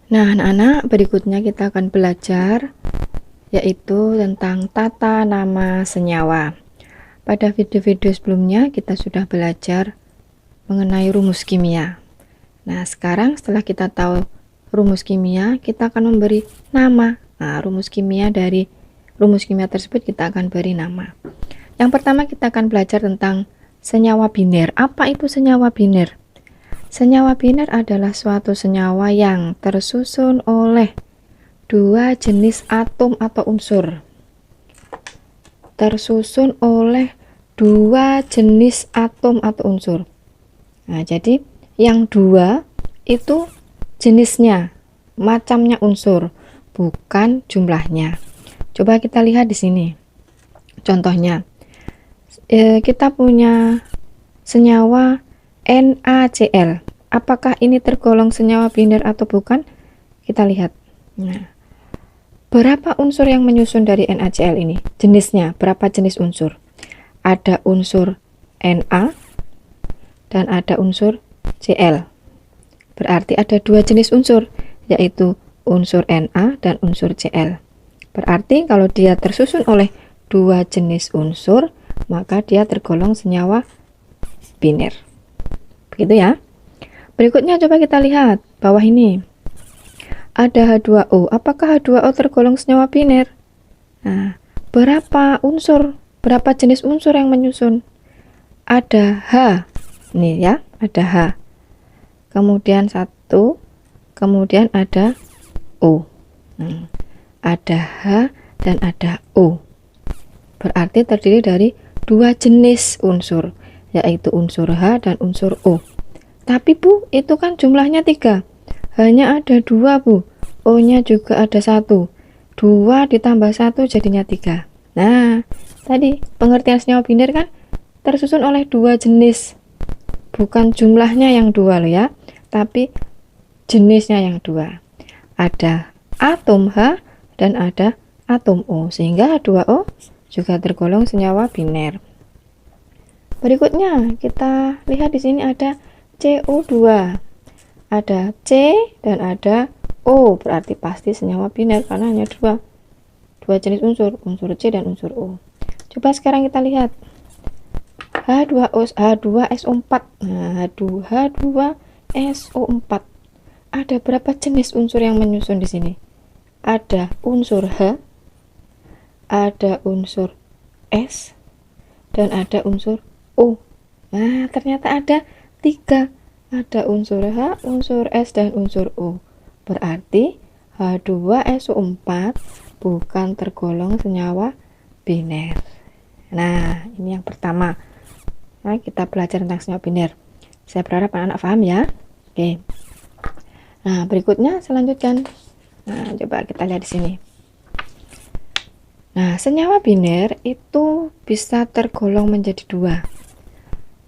Nah, anak-anak, berikutnya kita akan belajar yaitu tentang tata nama senyawa. Pada video-video sebelumnya kita sudah belajar mengenai rumus kimia. Nah, sekarang setelah kita tahu rumus kimia, kita akan memberi nama. Nah, rumus kimia tersebut kita akan beri nama. Yang pertama kita akan belajar tentang senyawa biner. Apa itu senyawa biner? Senyawa biner adalah suatu senyawa yang tersusun oleh dua jenis atom atau unsur. Tersusun oleh dua jenis atom atau unsur. Nah, jadi yang dua itu jenisnya, macamnya unsur, bukan jumlahnya. Coba kita lihat di sini. Contohnya, kita punya senyawa NaCl. Apakah ini tergolong senyawa biner atau bukan? Kita lihat. Nah, berapa unsur yang menyusun dari NaCl ini? Jenisnya, berapa jenis unsur? Ada unsur Na dan ada unsur Cl. Berarti ada dua jenis unsur, yaitu unsur Na dan unsur Cl. Berarti kalau dia tersusun oleh dua jenis unsur, maka dia tergolong senyawa biner. Begitu ya. Berikutnya coba kita lihat bawah ini. Ada H2O. Apakah H2O tergolong senyawa biner? Nah, berapa jenis unsur yang menyusun? Ada H. Nih ya, ada H. Kemudian satu, kemudian ada O. Ada H dan ada O. Berarti terdiri dari dua jenis unsur, yaitu unsur H dan unsur O. Tapi Bu, itu kan jumlahnya 3. Hanya ada 2 Bu. O-nya juga ada 1. 2 ditambah 1 jadinya 3. Nah, tadi pengertian senyawa biner kan tersusun oleh dua jenis. Bukan jumlahnya yang 2 loh ya, tapi jenisnya yang 2. Ada atom H dan ada atom O, sehingga H2O juga tergolong senyawa biner. Berikutnya kita lihat di sini ada CO2. Ada C dan ada O, berarti pasti senyawa biner karena hanya dua jenis unsur C dan unsur O. Coba sekarang kita lihat H2SO4. Nah, H2SO4. Ada berapa jenis unsur yang menyusun di sini? Ada unsur H, ada unsur S, dan ada unsur O. Nah, ternyata ada 3. Ada unsur H, unsur S, dan unsur O. Berarti H2SO4 bukan tergolong senyawa biner. Nah, ini yang pertama. Nah, kita belajar tentang senyawa biner. Saya berharap anak-anak paham ya. Oke. Nah, berikutnya saya lanjutkan. Nah, coba kita lihat di sini. Nah, senyawa biner itu bisa tergolong menjadi 2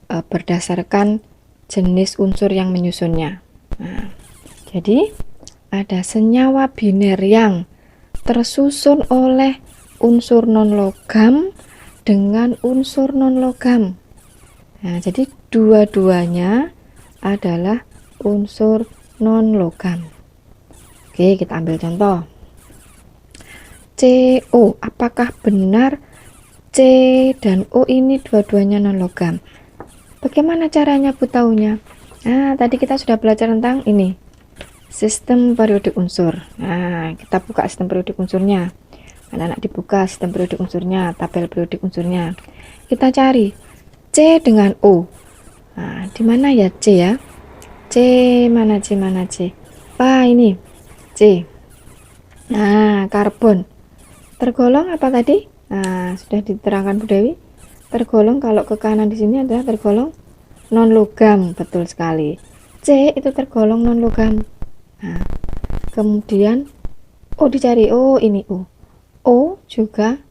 berdasarkan jenis unsur yang menyusunnya. Nah, jadi ada senyawa biner yang tersusun oleh unsur non-logam dengan unsur non-logam. Nah, jadi dua-duanya adalah unsur non-logam. Oke, kita ambil contoh. CO, apakah benar C dan O ini dua-duanya non-logam? Bagaimana caranya Bu taunya? Nah, tadi kita sudah belajar tentang ini, sistem periodik unsur. Nah, kita buka sistem periodik unsurnya. Anak-anak dibuka sistem periodik unsurnya, tabel periodik unsurnya. Kita cari C dengan O. Nah, di mana ya C ya? C mana C? Wah, ini C. Nah, karbon tergolong apa tadi? Nah, sudah diterangkan Bu Dewi. Tergolong kalau ke kanan di sini adalah tergolong non logam, betul sekali. C itu tergolong non logam. Nah, kemudian O dicari, oh ini O. O juga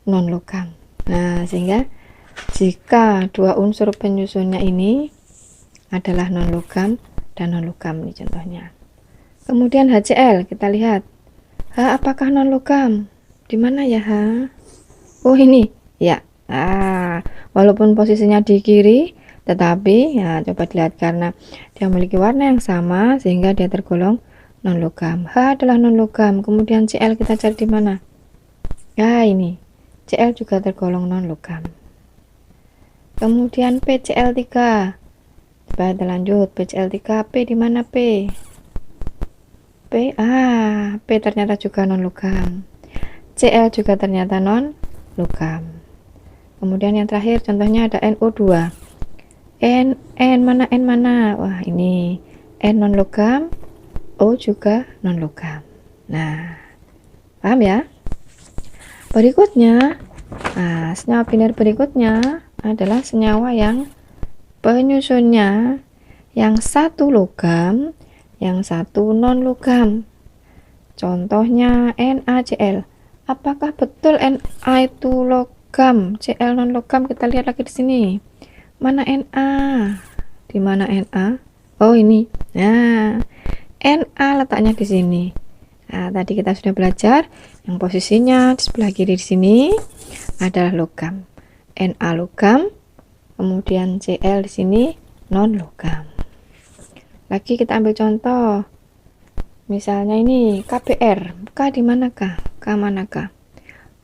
non logam. Nah, sehingga jika dua unsur penyusunnya ini adalah non logam dan non logam, ini contohnya. Kemudian HCl, kita lihat. H apakah non logam? Di mana ya H? Oh, ini. Ya. Walaupun posisinya di kiri, tetapi ya coba dilihat karena dia memiliki warna yang sama sehingga dia tergolong non logam. H adalah non logam. Kemudian Cl kita cari di mana? Ya, ini. Cl juga tergolong non logam. Kemudian PCl3. Coba kita lanjut. PCl3, P di mana P? P ternyata juga non logam. Cl juga ternyata non logam. Kemudian yang terakhir contohnya ada NO2. N mana? Wah, ini N non logam, O juga non logam. Nah, paham ya? Berikutnya, senyawa biner berikutnya adalah senyawa yang penyusunnya yang satu logam, yang satu non logam. Contohnya NaCl. Apakah betul Na itu logam, Cl non logam? Kita lihat lagi di sini. Mana Na? Di mana Na? Oh, ini. Nah, Na letaknya di sini. Nah, tadi kita sudah belajar yang posisinya di sebelah kiri di sini adalah logam. Na logam, kemudian Cl di sini non logam. Lagi kita ambil contoh. Misalnya ini KBr. K di manakah? K manakah?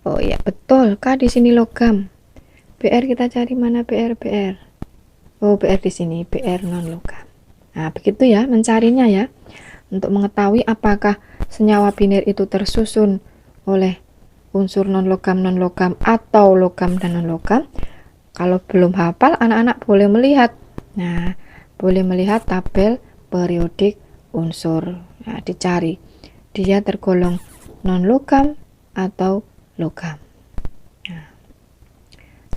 Oh iya, betul. K di sini logam. Br kita cari mana Br? Oh, Br di sini. Br non logam. Nah, begitu ya mencarinya ya. Untuk mengetahui apakah senyawa biner itu tersusun oleh unsur non logam atau logam dan non logam. Kalau belum hafal, anak-anak boleh melihat. Nah, boleh melihat tabel periodik unsur. Nah, dicari dia tergolong non logam atau logam. Nah,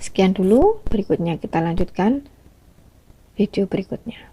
sekian dulu, berikutnya kita lanjutkan video berikutnya.